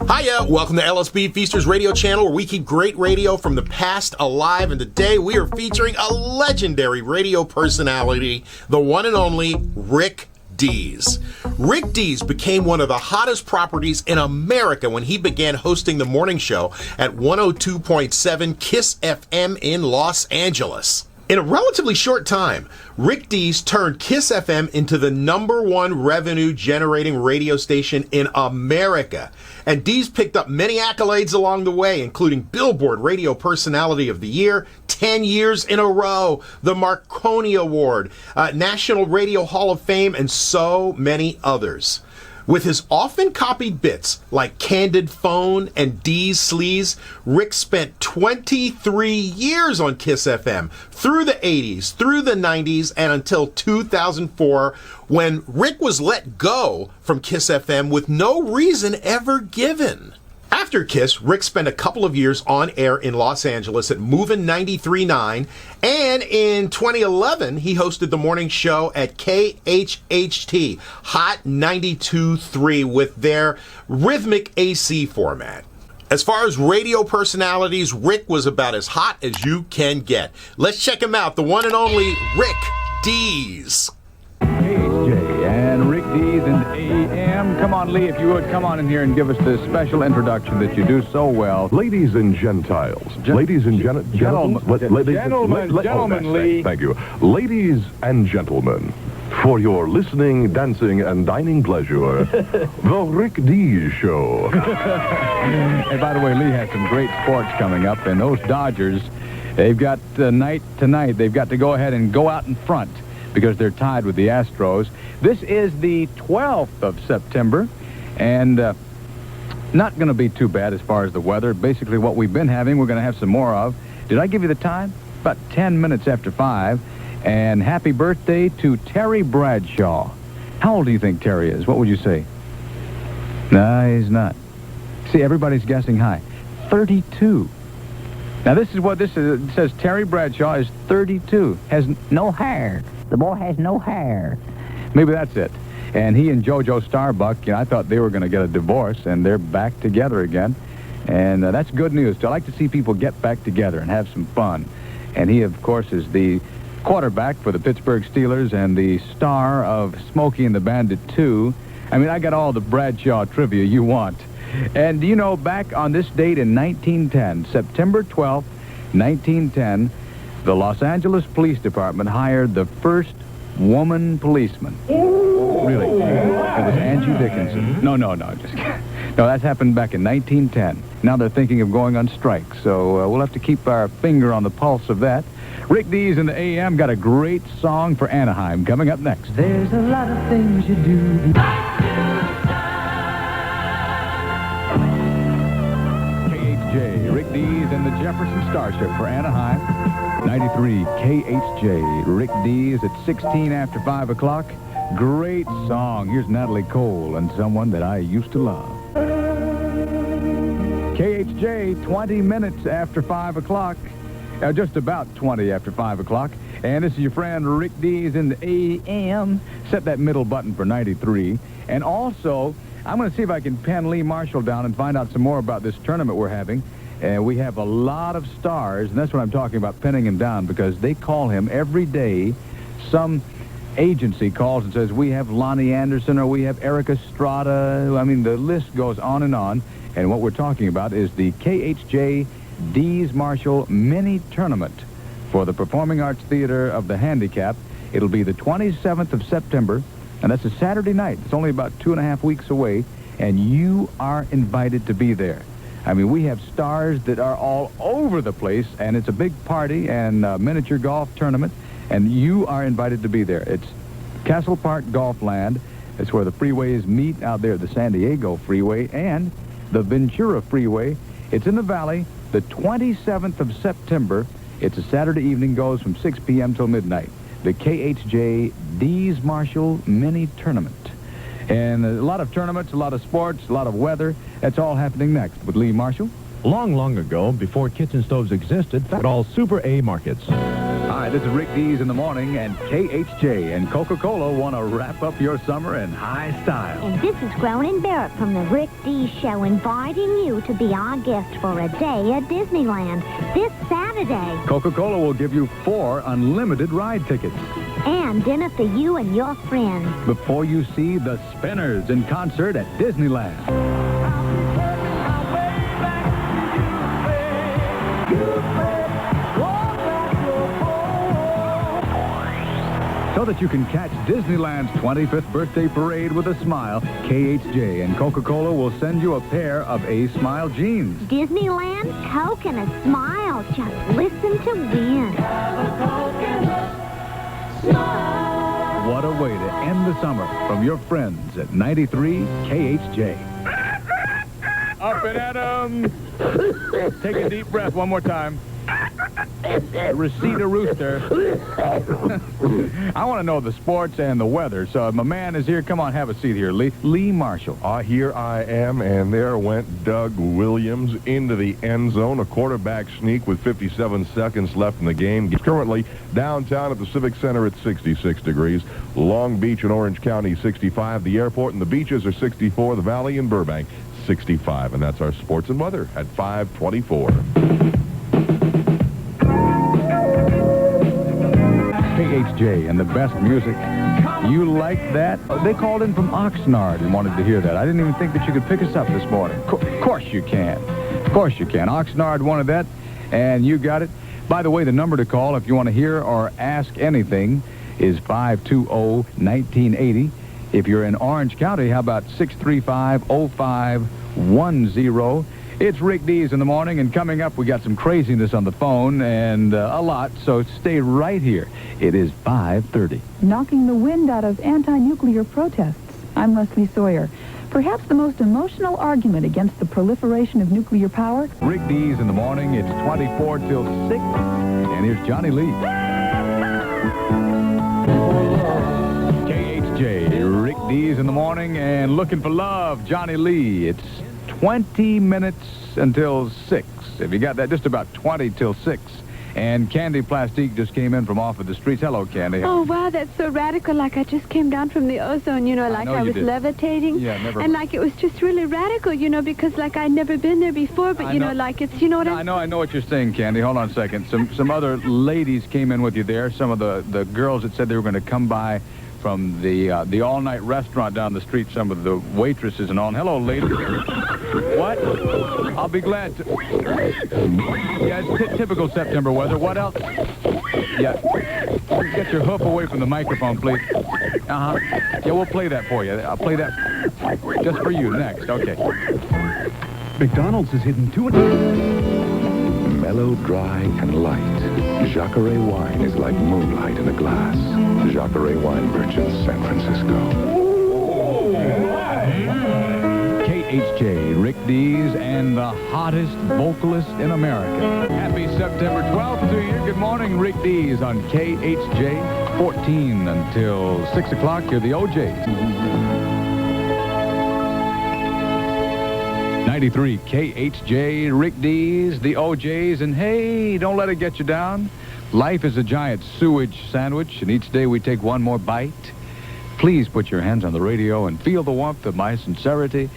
Hiya, welcome to LSB Feasters Radio Channel, where we keep great radio from the past alive, and today we are featuring a legendary radio personality, the one and only Rick Dees. Rick Dees became one of the hottest properties in America when he began hosting the morning show at 102.7 KIIS FM in Los Angeles. In a relatively short time, Rick Dees turned KIIS FM into the #1 revenue-generating radio station in America. And Dees picked up many accolades along the way, including Billboard Radio Personality of the Year, 10 years in a row, the Marconi Award, National Radio Hall of Fame, and so many others. With his often copied bits like Candid Phone and Dees Sleaze, Rick spent 23 years on KIIS FM through the 80s, through the 90s, and until 2004, when Rick was let go from KIIS FM with no reason ever given. After KIIS, Rick spent a couple of years on air in Los Angeles at Movin 93.9, and in 2011, he hosted the morning show at KHHT Hot 92.3 with their rhythmic AC format. As far as radio personalities, Rick was about as hot as you can get. Let's check him out, the one and only Rick Dees. KHJ and Rick Dees and AM. Come on, Lee, if you would, come on in here and give us this special introduction that you do so well. Ladies and Gentiles. Ladies and gentlemen. Gentlemen, Lee. Thank you. Ladies and gentlemen, for your listening, dancing, and dining pleasure, the Rick Dees Show. And by the way, Lee has some great sports coming up, and those Dodgers, they've got tonight, they've got to go ahead and go out in front, because they're tied with the Astros. This is the 12th of September, and not going to be too bad as far as the weather. Basically what we've been having, we're going to have some more of. Did I give you the time? About 10 minutes after 5. And happy birthday to Terry Bradshaw. How old do you think Terry is? What would you say? No, he's not. See, everybody's guessing high. 32. Now, this is what this is. It says Terry Bradshaw is 32. Has no hair. The boy has no hair. Maybe that's it. And he and JoJo Starbuck, I thought they were going to get a divorce, and they're back together again. And that's good news. I like to see people get back together and have some fun. And he, of course, is the quarterback for the Pittsburgh Steelers and the star of Smokey and the Bandit 2. I mean, I got all the Bradshaw trivia you want. And, back on this date in 1910, September 12th, 1910, the Los Angeles Police Department hired the first woman policeman. Really? It was Angie Dickinson. No, just kidding. No, that happened back in 1910. Now they're thinking of going on strike, so we'll have to keep our finger on the pulse of that. Rick Dees and the AM got a great song for Anaheim coming up next. There's a lot of things you do. KHJ, Rick Dees and the Jefferson Starship for Anaheim. 93 KHJ, Rick Dees at 16 after 5 o'clock. Great song. Here's Natalie Cole and Someone That I Used to Love. KHJ, 20 minutes after 5 o'clock. Just about 20 after 5 o'clock. And this is your friend Rick Dees in the AM. Set that middle button for 93. And also, I'm going to see if I can pin Lee Marshall down and find out some more about this tournament we're having. And we have a lot of stars, and that's what I'm talking about, pinning him down, because they call him every day. Some agency calls and says, we have Lonnie Anderson, or we have Eric Estrada. I mean, the list goes on. And what we're talking about is the KHJ Dees Marshall Mini Tournament for the Performing Arts Theater of the Handicap. It'll be the 27th of September, and that's a Saturday night. It's only about 2.5 weeks away, and you are invited to be there. I mean, we have stars that are all over the place, and it's a big party and a miniature golf tournament, and you are invited to be there. It's Castle Park Golf Land. It's where the freeways meet out there, the San Diego Freeway and the Ventura Freeway. It's in the valley, the 27th of September. It's a Saturday evening, goes from 6 p.m. till midnight. The KHJ Dees Marshall Mini Tournament. And a lot of tournaments, a lot of sports, a lot of weather. That's all happening next with Lee Marshall. Long ago, before kitchen stoves existed, at all Super A markets. Hi, this is Rick Dees in the morning, and KHJ and Coca-Cola want to wrap up your summer in high style. And this is Cronin Barrett from the Rick Dees Show, inviting you to be our guest for a day at Disneyland this Saturday. Coca-Cola will give you 4 unlimited ride tickets. And dinner for you and your friends. Before you see the Spinners in concert at Disneyland. So that you can catch Disneyland's 25th birthday parade with a smile, KHJ and Coca-Cola will send you a pair of A Smile jeans. Disneyland, Coke, and a smile. Just listen to win. What a way to end the summer from your friends at 93 KHJ. Up and at 'em. Take a deep breath one more time. Receipt a rooster. I want to know the sports and the weather. So if my man is here, come on, have a seat here, Lee. Lee Marshall. Here I am, and there went Doug Williams into the end zone. A quarterback sneak with 57 seconds left in the game. Currently downtown at the Civic Center at 66 degrees. Long Beach and Orange County 65. The airport and the beaches are 64. The Valley and Burbank 65. And that's our sports and weather at 5:24. KHJ and the best music. You like that? They called in from Oxnard and wanted to hear that. I didn't even think that you could pick us up this morning. Of course you can. Of course you can. Oxnard wanted that, and you got it. By the way, the number to call if you want to hear or ask anything is 520-1980. If you're in Orange County, how about 635-0510? It's Rick Dees in the morning, and coming up, we got some craziness on the phone and a lot, so stay right here. It is 5:30. Knocking the wind out of anti-nuclear protests. I'm Leslie Sawyer. Perhaps the most emotional argument against the proliferation of nuclear power. Rick Dees in the morning. It's 24 till 6, and here's Johnny Lee. KHJ, Rick Dees in the morning, and looking for love, Johnny Lee. It's 20 minutes until 6. If you got that, just about 20 till 6. And Candy Plastique just came in from off of the streets. Hello, Candy. Oh, wow, that's so radical. Like I just came down from the ozone, you know, like I was levitating. Yeah, never. And like it was just really radical, you know, because like I'd never been there before, but you know, like it's, you know what I know what you're saying, Candy. Hold on a second. Some other ladies came in with you there. Some of the girls that said they were going to come by from the all-night restaurant down the street, some of the waitresses and all. Hello, ladies. What? I'll be glad to. Yeah, it's typical September weather. What else? Yeah. Get your hoof away from the microphone, please. Uh-huh. Yeah, we'll play that for you. I'll play that just for you next. Okay. McDonald's has hidden 2... Mellow, dry, and light. Jacare wine is like moonlight in a glass. Jacare Wine Merchants, San Francisco. KHJ, Rick Dees, and the hottest vocalist in America. Happy September 12th to you. Good morning, Rick Dees on KHJ, 14 until 6 o'clock. You're the OJs. 93 KHJ, Rick Dees, the OJs, and hey, don't let it get you down. Life is a giant sewage sandwich, and each day we take one more bite. Please put your hands on the radio and feel the warmth of my sincerity.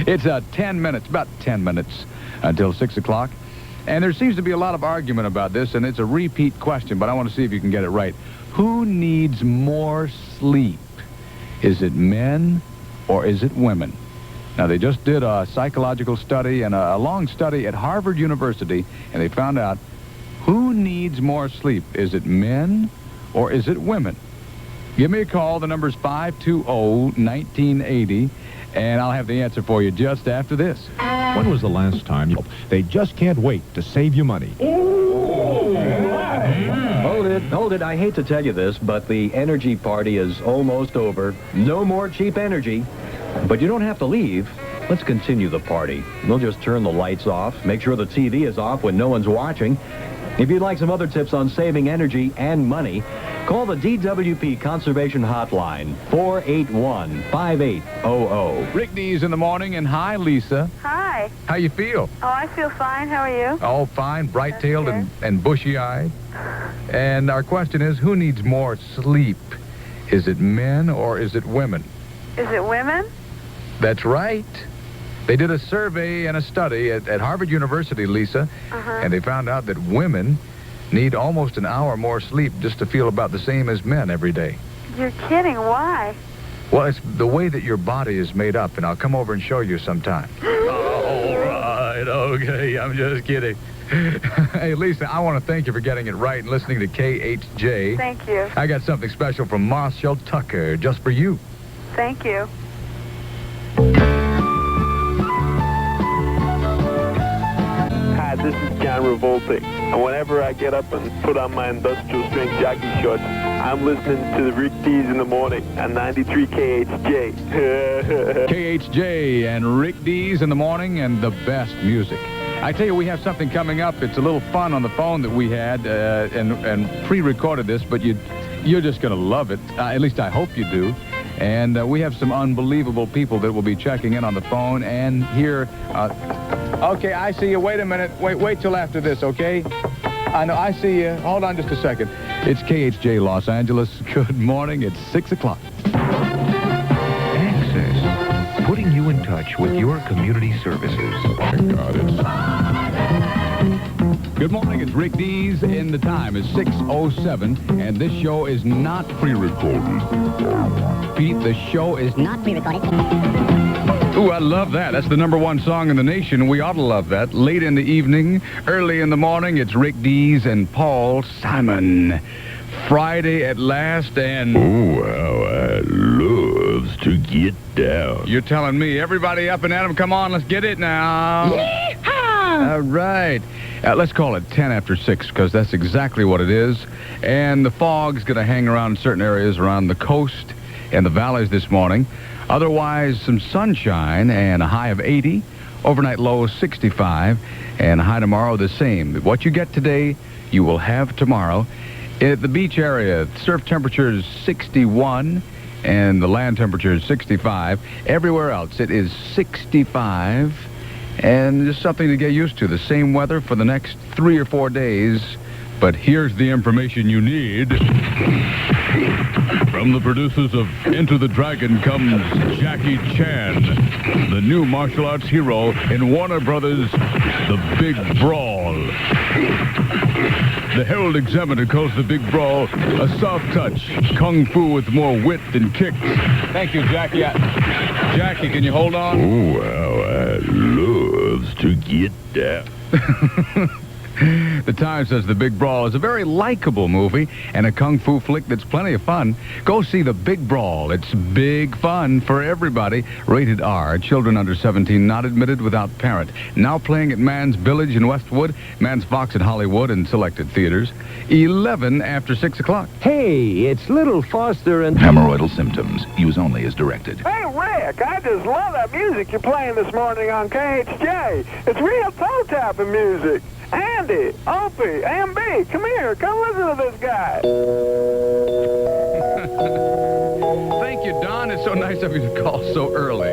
It's 10 minutes, about 10 minutes until 6 o'clock. And there seems to be a lot of argument about this, and it's a repeat question, but I want to see if you can get it right. Who needs more sleep? Is it men or is it women? Now, they just did a psychological study and a long study at Harvard University, and they found out who needs more sleep. Is it men or is it women? Give me a call. The number's 520-1980, and I'll have the answer for you just after this. When was the last time you... They just can't wait to save you money. Hold it. I hate to tell you this, but the energy party is almost over. No more cheap energy. But you don't have to leave. Let's continue the party. We'll just turn the lights off, make sure the TV is off when no one's watching. If you'd like some other tips on saving energy and money, call the DWP Conservation Hotline, 481-5800. Rick Dees in the morning, and hi, Lisa. Hi. Hi. How you feel? Oh, I feel fine. How are you? Oh, fine, bright-tailed and bushy-eyed. And our question is, who needs more sleep? Is it men or is it women? Is it women? That's right. They did a survey and a study at Harvard University, Lisa, and they found out that women need almost an hour more sleep just to feel about the same as men every day. You're kidding. Why? Well, it's the way that your body is made up, and I'll come over and show you sometime. All right, okay, I'm just kidding. Hey, Lisa, I want to thank you for getting it right and listening to KHJ. Thank you. I got something special from Marshall Tucker just for you. Thank you. Hi, this is John Revolte, and whenever I get up and put on my industrial strength jockey shorts, I'm listening to the Rick Dees in the morning on 93 KHJ. KHJ and Rick Dees in the morning and the best music. I tell you, we have something coming up. It's a little fun on the phone that we had and pre-recorded this, but you're just going to love it. At least I hope you do. And we have some unbelievable people that will be checking in on the phone and here. Okay, I see you. Wait a minute. Wait till after this, okay? I know, I see you. Hold on just a second. It's KHJ Los Angeles. Good morning. It's 6 o'clock. Access, putting you in touch with your community services. Thank God Good morning. It's Rick Dees, and the time is 6:07, and this show is not pre-recorded. Pete, the show is not pre-recorded. Ooh, I love that. That's the #1 song in the nation. We ought to love that. Late in the evening, early in the morning, it's Rick Dees and Paul Simon. Friday at last, and... Oh, how I loves to get down. You're telling me. Everybody up and at 'em. Come on, let's get it now. Yeehaw! All right. Let's call it 10 after 6, because that's exactly what it is. And the fog's going to hang around in certain areas around the coast and the valleys this morning. Otherwise, some sunshine and a high of 80. Overnight low 65. And a high tomorrow the same. What you get today, you will have tomorrow. At the beach area, surf temperature is 61. And the land temperature is 65. Everywhere else, it is 65. And just something to get used to. The same weather for the next 3 or 4 days. But here's the information you need. From the producers of Enter the Dragon comes Jackie Chan, the new martial arts hero in Warner Brothers' The Big Brawl. The Herald Examiner calls The Big Brawl a soft touch, kung fu with more wit than kicks. Thank you, Jackie. Jackie, can you hold on? Oh, how I loves to get down. The Times says The Big Brawl is a very likable movie and a kung fu flick that's plenty of fun. Go see The Big Brawl. It's big fun for everybody. Rated R. Children under 17 not admitted without parent. Now playing at Mann's Village in Westwood, Mann's Fox in Hollywood, and selected theaters. 11 after 6 o'clock. Hey, it's Little Foster and... Hemorrhoidal symptoms. Use only as directed. Hey, Rick, I just love that music you're playing this morning on KHJ. It's real toe-tapping music. Andy, Opie, MB, come here. Come listen to this guy. Thank you, Don. It's so nice of you to call so early.